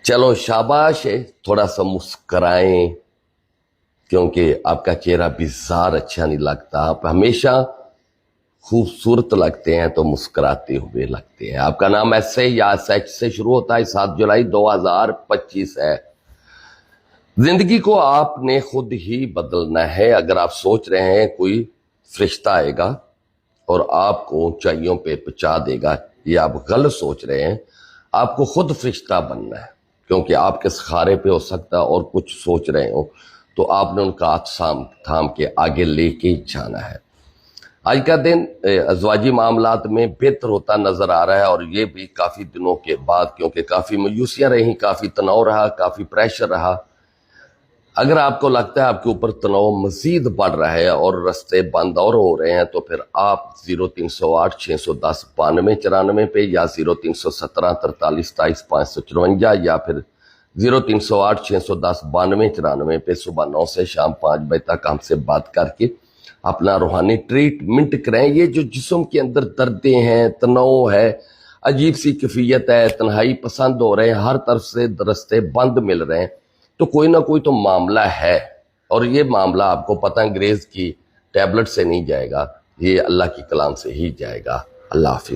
چلو شاباش ہے، تھوڑا سا مسکرائیں، کیونکہ آپ کا چہرہ بیزار اچھا نہیں لگتا. آپ ہمیشہ خوبصورت لگتے ہیں تو مسکراتے ہوئے لگتے ہیں. آپ کا نام ایس سے یا ایس ایچ سے شروع ہوتا ہے. 7 جولائی 2025 ہے. زندگی کو آپ نے خود ہی بدلنا ہے. اگر آپ سوچ رہے ہیں کوئی فرشتہ آئے گا اور آپ کو اونچائیوں پہ پہنچا دے گا، یہ آپ غلط سوچ رہے ہیں. آپ کو خود فرشتہ بننا ہے، کیونکہ آپ کے سکھارے پہ ہو سکتا اور کچھ سوچ رہے ہوں تو آپ نے ان کا ہاتھ تھام کے آگے لے کے جانا ہے. آج کا دن ازواجی معاملات میں بہتر ہوتا نظر آ رہا ہے، اور یہ بھی کافی دنوں کے بعد، کیونکہ کافی مایوسیاں رہیں، کافی تناؤ رہا، کافی پریشر رہا. اگر آپ کو لگتا ہے آپ کے اوپر تناؤ مزید بڑھ رہا ہے اور رستے بند اور ہو رہے ہیں، تو پھر آپ 0308 610 9294 پہ یا 0317 43 27 554 یا پھر 0308 610 9294 پہ صبح 9 سے شام 5 بجے تک ہم سے بات کر کے اپنا روحانی ٹریٹمنٹ کریں. یہ جو جسم کے اندر دردیں ہیں، تناؤ ہے، عجیب سی کیفیت ہے، تنہائی پسند ہو رہے ہیں، ہر طرف سے رستے بند مل رہے ہیں، تو کوئی نہ کوئی تو معاملہ ہے. اور یہ معاملہ آپ کو پتہ انگریز کی ٹیبلٹ سے نہیں جائے گا، یہ اللہ کی کلام سے ہی جائے گا. اللہ حافظ.